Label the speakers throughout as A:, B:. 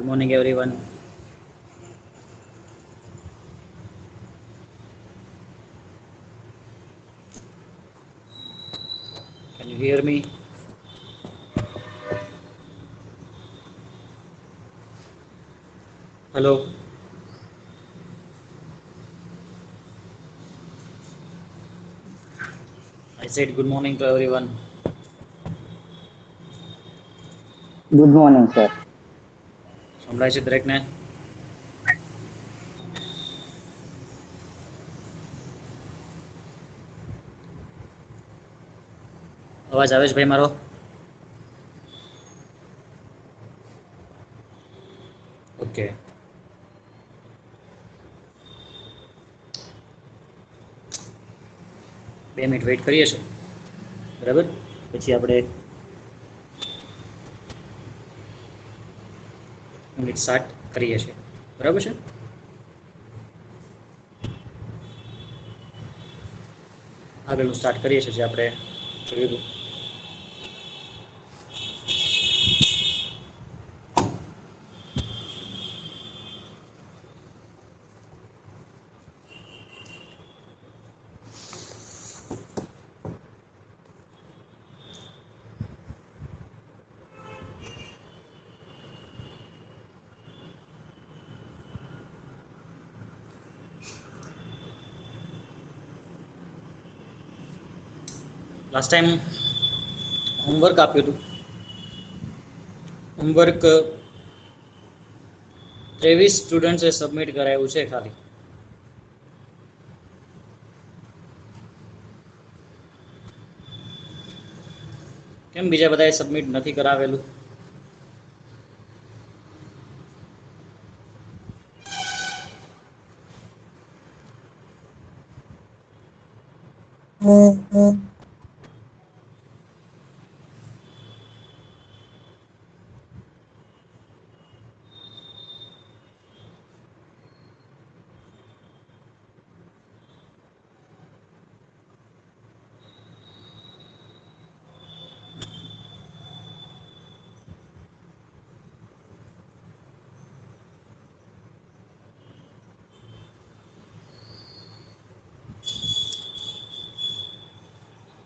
A: Good morning, everyone. Can you hear me? Hello. I said good morning to everyone.
B: Good morning, sir.
A: સંભળાય છે દરેકને? અવાજ આવે છે ભાઈ મારો? ઓકે. બે મિનિટ વેઇટ કરીએ છીએ, બરાબર? પછી આપણે યુનિટ સ્ટાર્ટ કરીએ છીએ, બરાબર છે? આગળનું સ્ટાર્ટ કરીએ છીએ જે આપણે જોયું હતું. લાસ્ટ ટાઈમ હોમવર્ક આપ્યું હતું. હોમવર્ક 23 સ્ટુડન્ટ્સે સબમિટ કરાવ્યું છે ખાલી. કેમ બીજા બધાએ સબમિટ નથી કરાવેલું?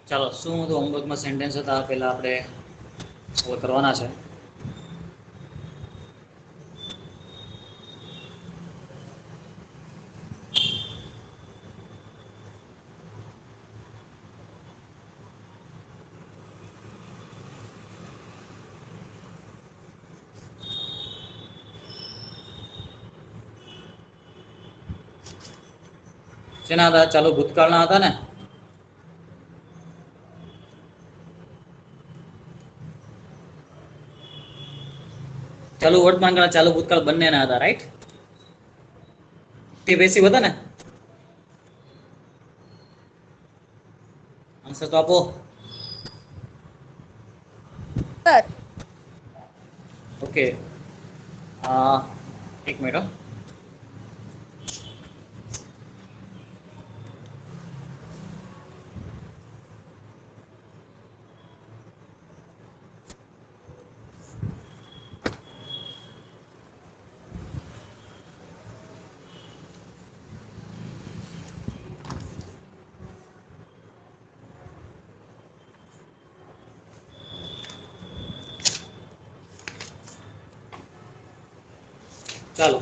A: ચાલો, શું હતું હોમવર્કમાં સેન્ટેન્સ હતા પહેલા આપણે સોલ્વ કરવાના છે. શેના હતા? ચાલો ભૂતકાળના હતા ને? ચાલુ વર્તમાનકાળ ચાલુ ભૂતકાળ બંનેના હતા, રાઈટ? તે પેસિવ હતા ને? આન્સર તો આપો.
C: સર.
A: ઓકે. એક મિનિટ. ચાલો,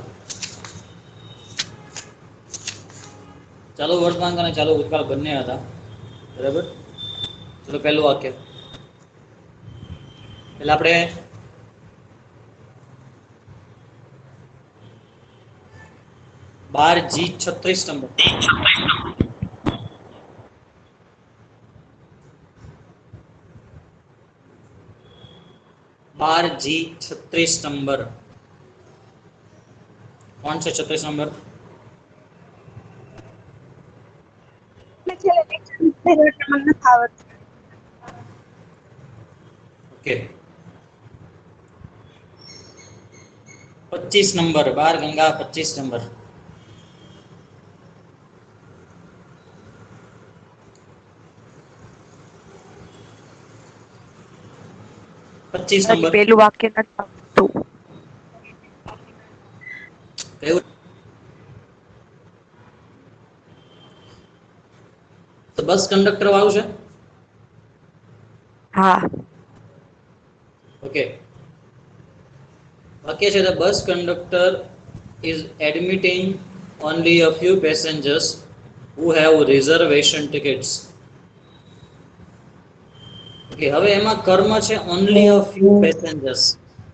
A: ચાલુ વર્તમાનકાળ અને ચાલુ ભૂતકાળ બંને હતા, બરાબર? ચલો પહેલું વાક્ય. એટલે આપણે 12G36 નંબર. 12G36 number. કોણ છે 36 નંબર? ઓકે. 25 નંબર, બાર ગંગા 25 નંબર. 25 નંબર.
C: પેલું વાક્ય નથી આવતું.
A: કયું? તો બસ કંડક્ટર વાળું છે.
C: હા.
A: ઓકે. વાક્ય છે, the bus conductor is admitting only a few passengers who have reservation tickets. Okay, હવે એમાં કર્મ છે only a few passengers,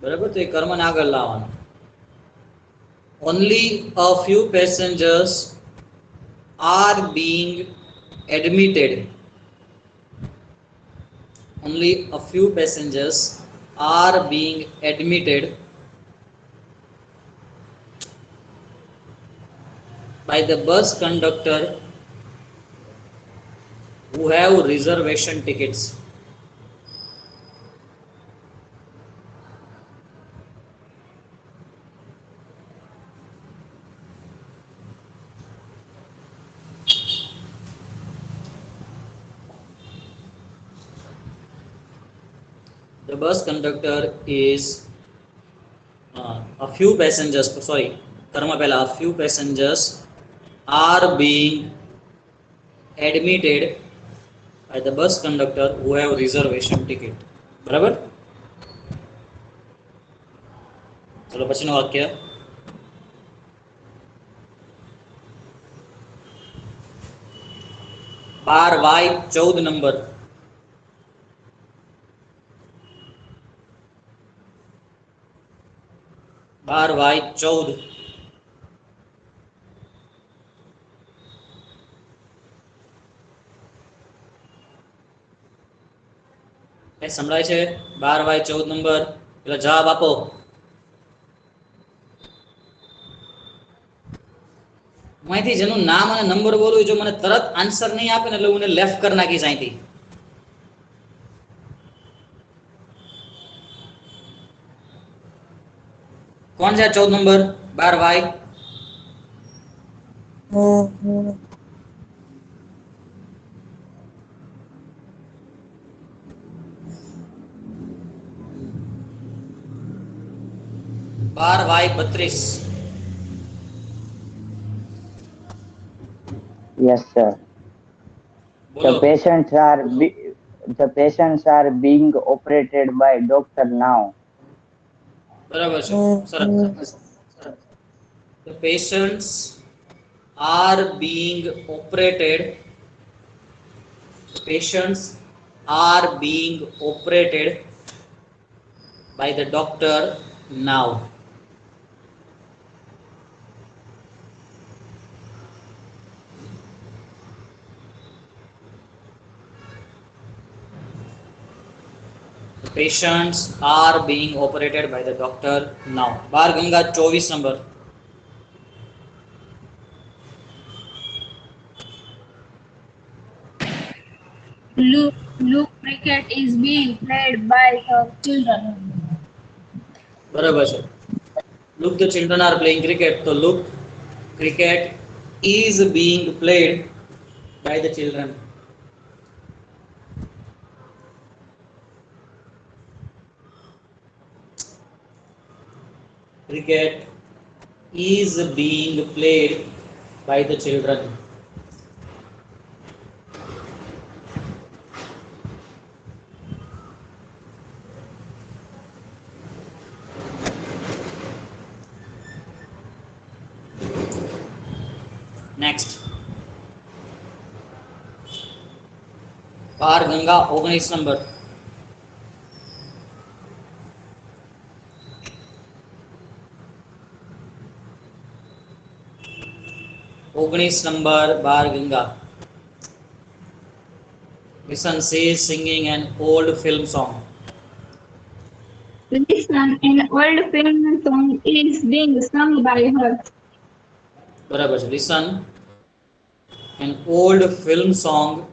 A: બરાબર? તો એ કર્મને આગળ લાવવાનું. only a few passengers are being admitted. Only a few passengers are being admitted by the bus conductor who have reservation tickets. The bus conductor is a few passengers, sorry, કર્મ પહેલા a few passengers are being admitted by the bus conductor who have reservation ticket. બરાબર? ચલો પછીનું વાક્ય. 12Y 14 number. बार Y 14. સંભળાય છે? 12Y 14 number. એટલે જવાબ આપો. હું અહીંથી જેનું નામ અને નંબર બોલું, જો મને તરત આન્સર નહીં આપે ને એટલે હું લેફ્ટ કરી નાખીશ અહીંથી. કોણ છે 14 નંબર? 12Y. बार वाई 32.
B: Yes, sir.
A: બોલો.
B: The patients are being operated by doctor now.
A: બરાબર છે. સરસ. The patients are being operated. Patients are being operated by the doctor now. The patients are being operated by the doctor now. Bar Ganga 24 number.
D: Look, cricket is being played by her children.
A: बराबर છે. Look, the children are playing cricket. So look, cricket is being played by the children. Cricket is being played by the children. Next. Bar Ganga 19 number. Number bar Ganga. Listen, she is singing an old film song.
D: Listen, an old film song is being sung by her.
A: બરાબર છે. Listen, an old film song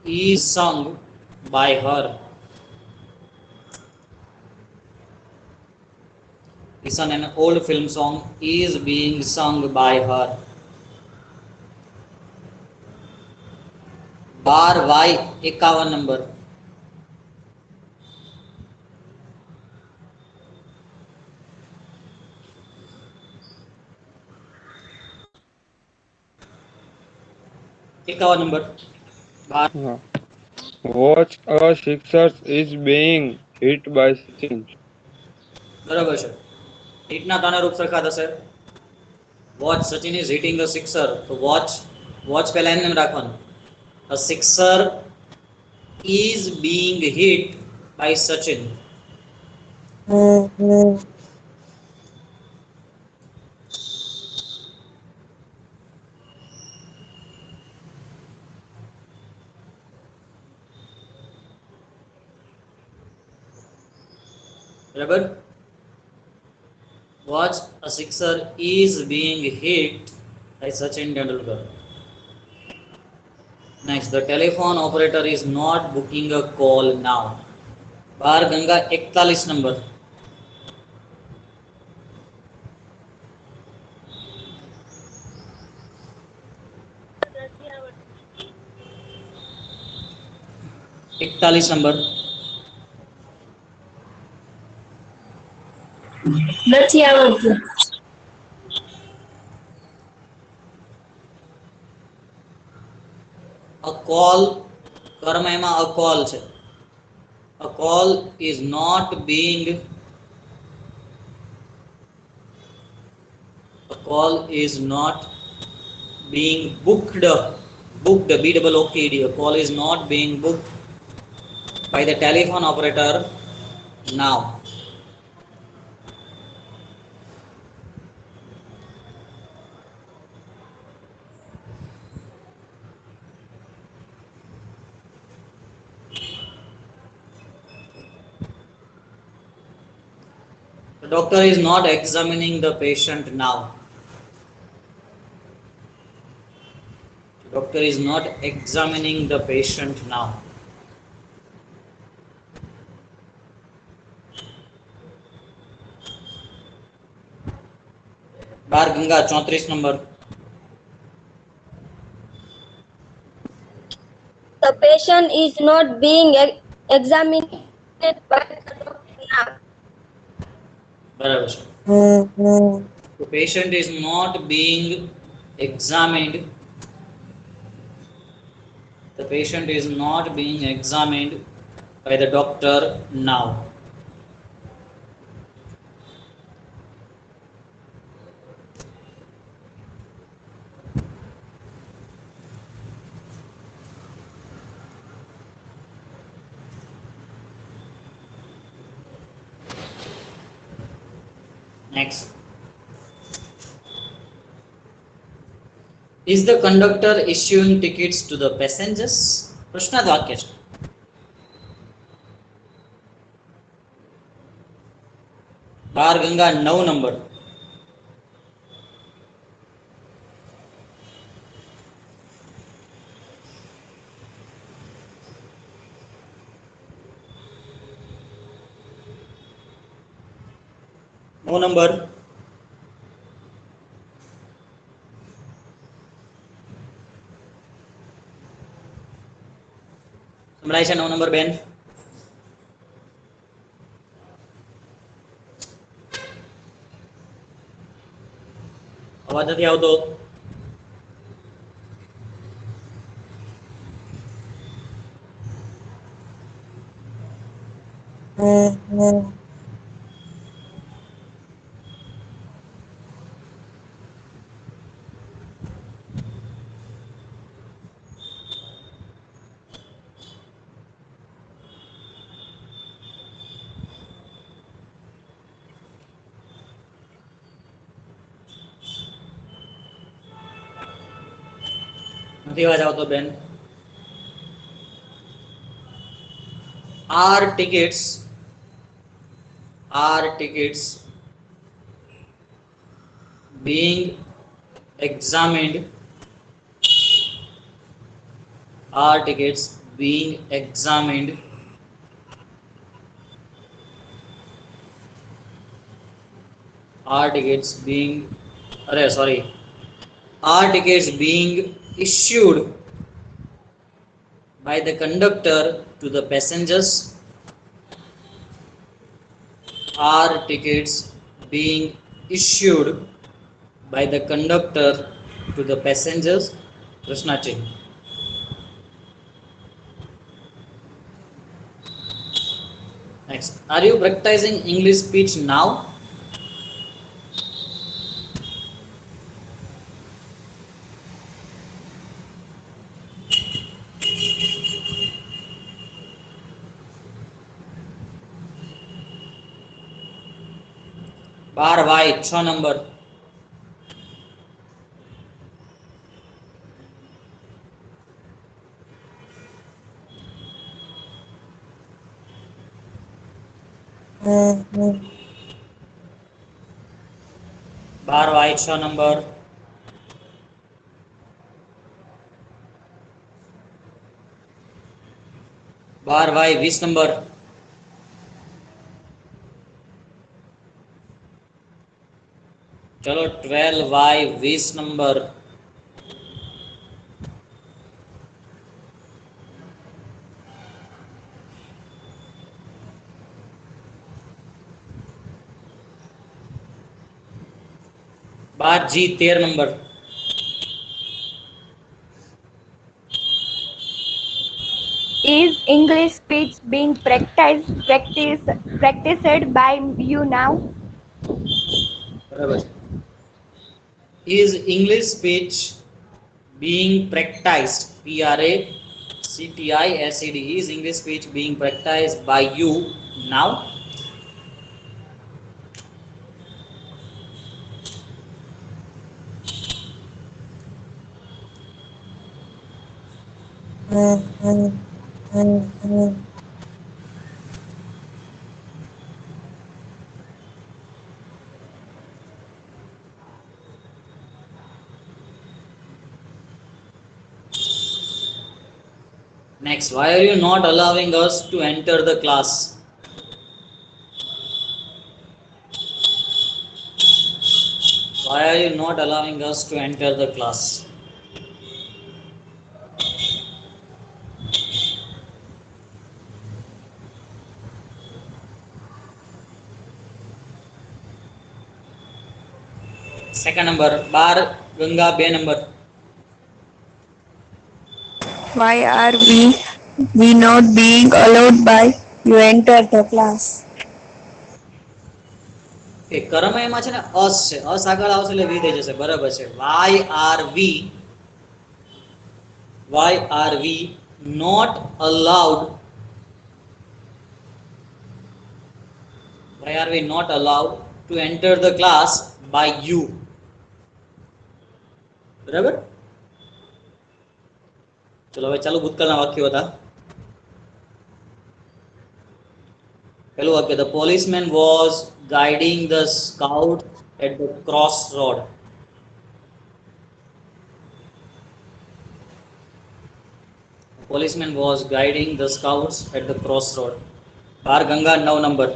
A: is sung by her. Listen, an old film song is being sung by her. बार वाई 51 number. 51 number बार
C: हाँ. Watch a Sixers is being hit by Sachin.
A: बराबर है हिटना काना रूप सरखा થશે watch Sachin is hitting a sixer तो वॉच पहला एम રાખવાનું a sixer is being hit by Sachin. बराबर watch a sixer is being hit by Sachin Tendulkar. Next, the telephone operator is not booking a call now. Bar Ganga 41 number इकतालीस number
D: નથી આવડતું.
A: a call કર્મ એમાં a call છે a call is not being booked b double o k d a call is not being booked by the telephone operator now. The doctor is not examining the patient now. The doctor is not examining the patient now. Bar Ganga 34 number
E: The patient is not being examined by the doctor now.
A: बराबर છે the patient is not being examined by the doctor now. Next, is the conductor issuing tickets to the passengers? प्रश्नार्थ वाक्य છે बार Ganga 9 number नौ number સંભળાય છે 9 number બેન અવાજ નથી આવતો નથી અવાજ આવતો બેન are tickets being examined are tickets being examined are tickets being issued by the conductor to the passengers? Are tickets being issued by the conductor to the passengers? प्रश्नाचिन्ह Next, are you practicing English speech now? बार Y 6 number. बार Y 6 number. बार Y 20 number. चलो 12 Y 20 number. बार G 13 number.
F: Is English speech being practiced by you now?
A: बराबर. Is English speech being practiced? PRACTICED. Is English speech being practiced by you now? Next, why are you not allowing us to enter the class? Why are you not allowing us to enter the class? Second number, bar Ganga 2 number.
F: Why are we not being allowed by you enter the class?
A: કે કર્મમાં છે ને અસ છે, અસ આગળ આવશે એટલે વી થઈ જશે. બરાબર છે. why are we not allowed, why are we not allowed to enter the class by you? બરાબર. ચલો હવે ચાલુ ભૂતકાળના વાક્યો હતા. પહેલું વાક્ય, the policeman was guiding the scout at the crossroad. The policeman was guiding the scouts at the crossroad. બાર ગંગા 9 નંબર.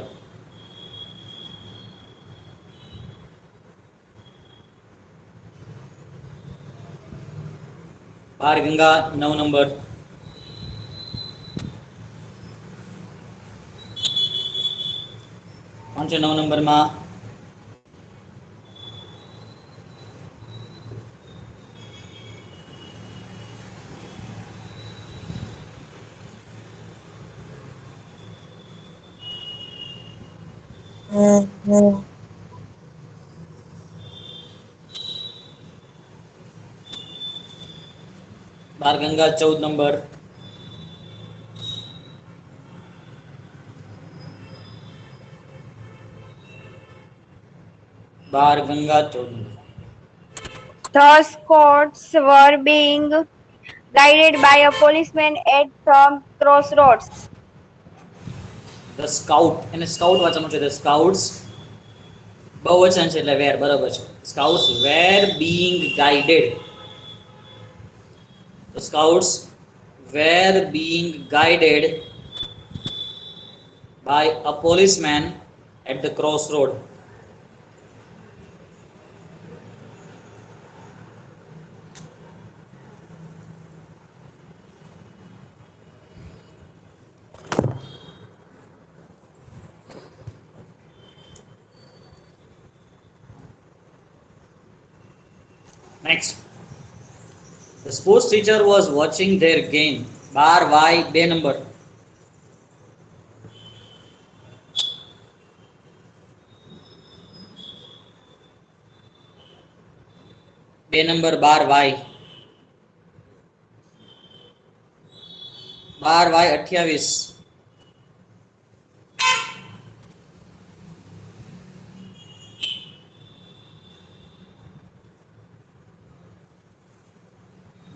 A: બાર ગંગા 9 નંબર. કોણ છે 9 નંબરમાં? બાર ગંગા 14 નંબર. બાર ગંગા 14 number.
F: The scouts were being guided by a policeman at some crossroads.
A: The scout, એને સ્કાઉટ વાંચવાનું છે. The scouts બહુવચન છે એટલે વેર. બરાબર છે. Scouts were being guided. The scouts were being guided by a policeman at the crossroad. Next, the sports teacher was watching their game. બાર Y 2 number. 2 number 12 Y 28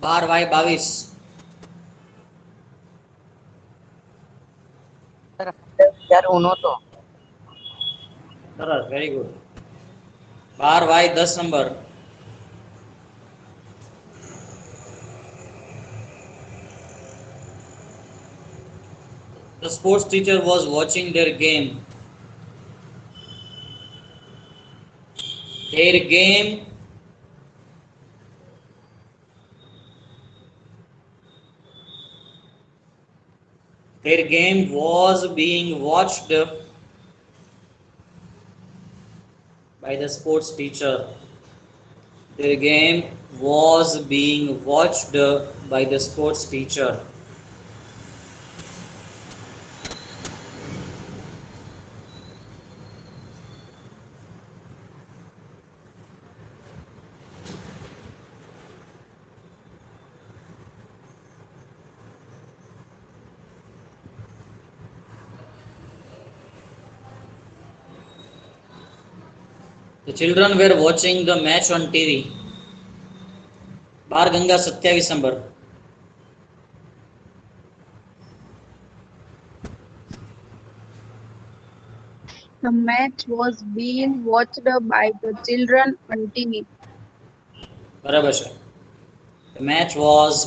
A: 12 Y 22
B: ત્યારે હું નહોતો.
A: સરસ very good 12 Y 10 number The sports teacher was watching their game. Their game was being watched by the sports teacher. Their game was being watched by the sports teacher. The children were watching the match on TV. Bar Ganga 27 number
G: The match was being watched by the children on TV.
A: बराबर है The match was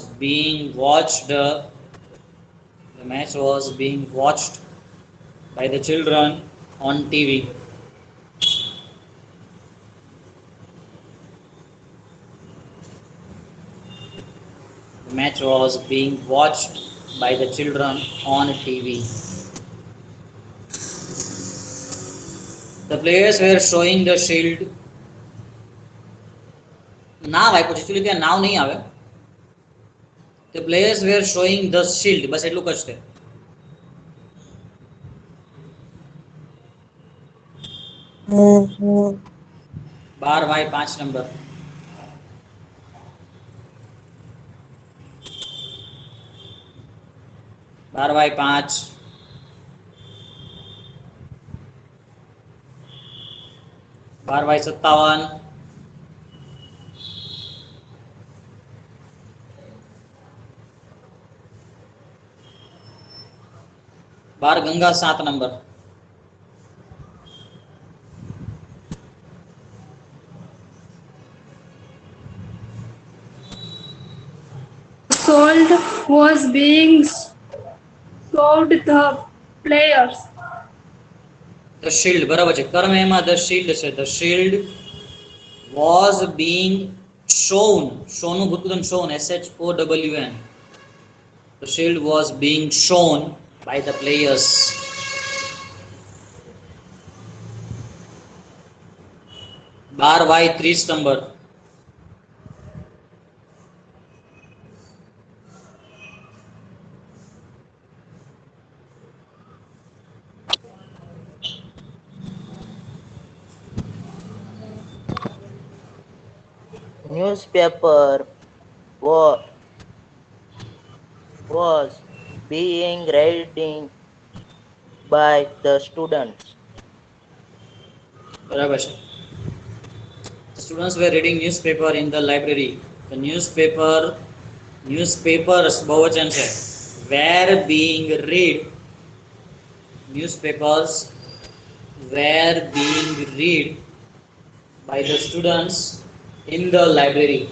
A: being watched by the children on TV. The match was being watched by the children on TV. The players were showing the shield. नाव आप्યું છે actually ત્યાં નાવ નહીં આવે The players were showing the shield બસ એટલું જ છે 12 Y 5 number 12 Y 5 12 Y 57 12 Ganga 7 number
D: Sold was being showed the players.
A: The shield બરાબર છે કર્મ એમાં the shield છે The shield was being shown shown નું ભૂતપૂર્વ shown SHOWN The shield was being shown by the players 12 Y 30 number
H: Newspaper was being reading by the students.
A: બરાબર છે The students were reading newspaper in the library. The newspapers बहुवचन છે were being read. Newspapers were being read by the students in the library.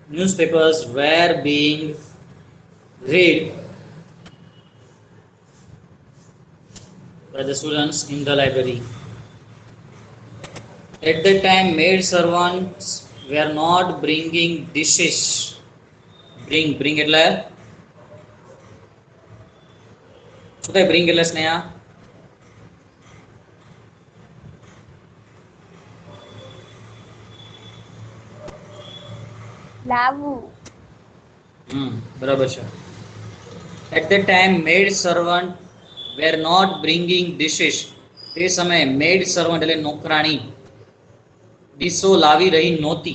A: Newspapers were being read by the students in the library. At that time, maid servants were not bringing dishes. Bring એટલે શું થાય? bring એટલે સ્નેહા
G: લાવવું.
A: બરાબર છે. At that time maid servant were not bringing dishes. તે સમયે maid servant એટલે નોકરાણી ડીશો લાવી રહી નહોતી.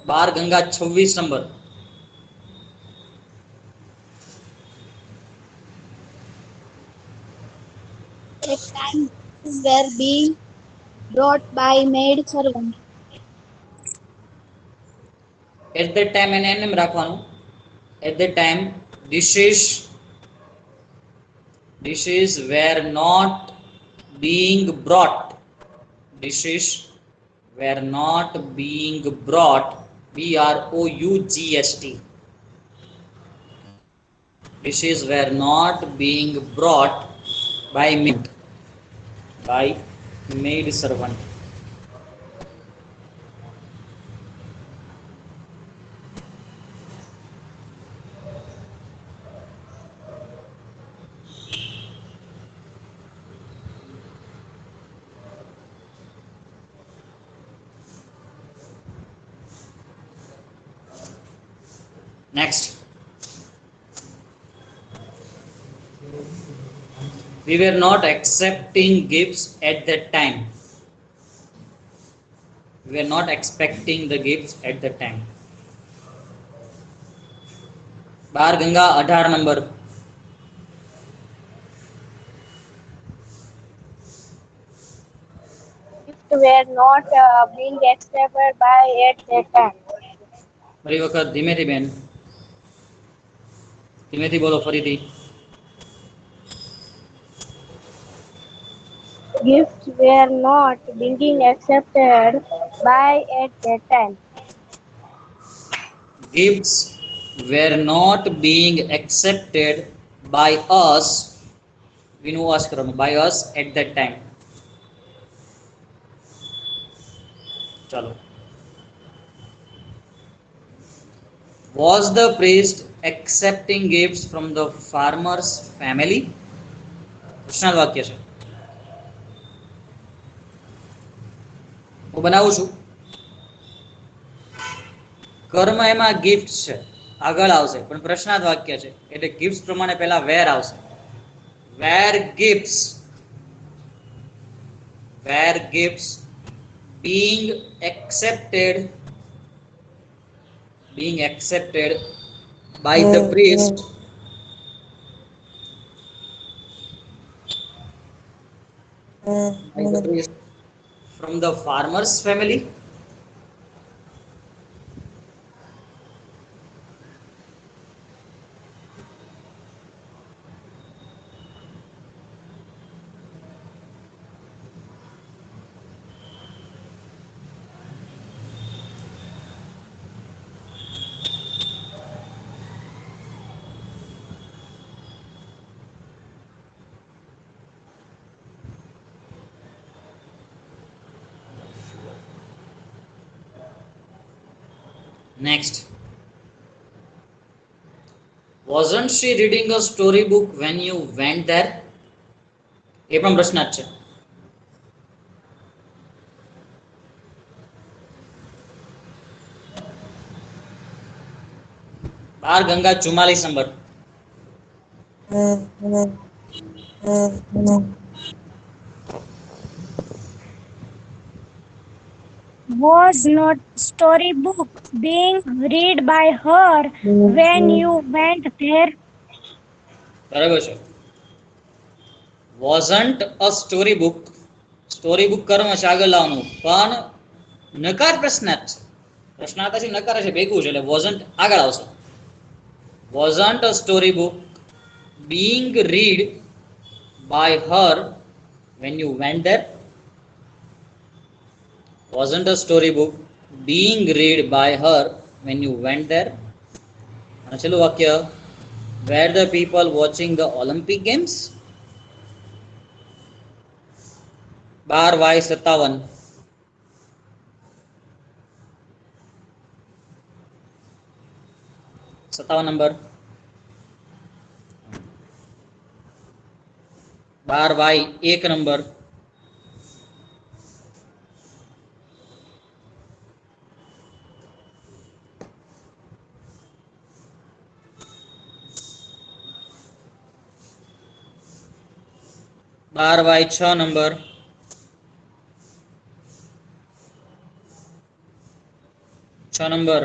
A: બાર ગંગા 26 number.
G: At times were being brought by maid servant.
A: At that time એને એમ રાખવાનું. At that time dishes were not being brought. Dishes were not being brought. BROUGHT. Dishes were not being brought by maid servant. Next, we were not accepting gifts at that time. We were not expecting the gifts at that time. Bar Ganga 18 number.
G: Gifts were not being accepted by at that time.
A: ફરી વખત ધીમેથી બેન, ધીમેથી બોલો ફરીથી.
G: Gifts were not being accepted by at that time.
A: Gifts were not being accepted by us. વિનું us કરવાનું. By us at that time. ચાલો. Was the priest accepting gifts from the farmer's family? પ્રશ્નાર્થ વાક્ય છે. હું બનાવું છું. કર્મ એમાં ગિફ્ટ છે, આગળ આવશે, પણ પ્રશ્નાર્થ વાક્ય છે એટલે ગિફ્ટ્સ પ્રમાણે પહેલા વેર આવશે. વેર gifts being accepted by the priest from the farmer's family. Next, wasn't she reading a storybook when you went there? એ પણ પ્રશ્નાર્થ છે. બાર ગંગા 44 number.
I: Was not storybook being read by her when you went there?
A: બરાબર છે. wasn't a storybook. storybook કર્મ છે, આગળ લાવવાનું, પણ નકાર પ્રશ્નાર્થ છે. પ્રશ્નાર્થ છે, નકાર છે, ભેગું છે એટલે wasn't આગળ આવશે. wasn't a storybook being read by her when you went there? Wasn't a storybook being read by her when you went there? અને છેલ્લું વાક્ય, were the people watching the Olympic Games? 12Y57. 57 number. 12Y 1 number. 12Y 6 number. 6 number.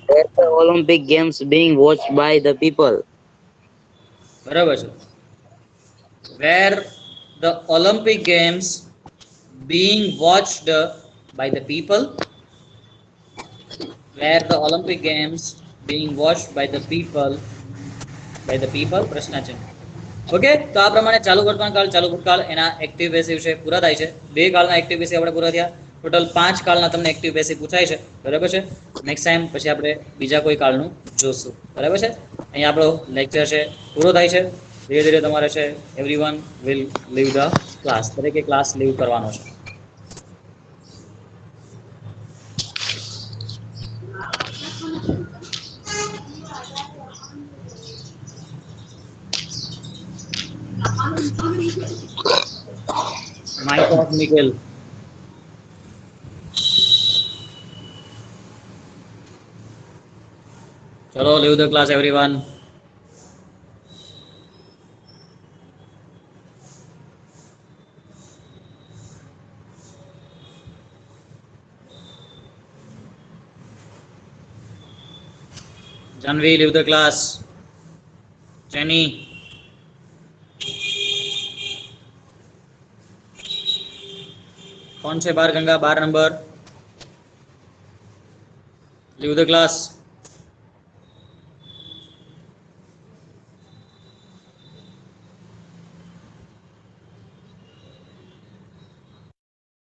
H: Where the Olympic Games being watched by the people?
A: बराबर છે। Where the Olympic Games being watched by the people. Where the Olympic Games being watched by the people. By the people પ્રશ્નાચિહ્ન। Okay, તો આ પ્રમાણે ચાલુ વર્તમાન કાળ, ચાલુ ભૂતકાળ એના એક્ટિવ પેસિવ છે પૂરા થાય છે। બે કાળના એક્ટિવ પેસિવ આપણે પૂરા થયા। ટોટલ 5 કાળના તમને એક્ટિવ પેસિવ પૂછાય છે, બરાબર છે। નેક્સ્ટ ટાઈમ પછી આપણે બીજા કોઈ કાળનું જોશું, બરાબર છે। અહીં આપણો લેક્ચર છે પૂરો થાય છે। ધીરે ધીરે તમારે છે everyone will leave the class, દરેકે ક્લાસ લીવ કરવાનો છે। Mic off, Miguel. चलो, leave the class everyone. Janvi, leave the class. Jenny. कौन से बार गंगा 12 नंबर? Leave the class.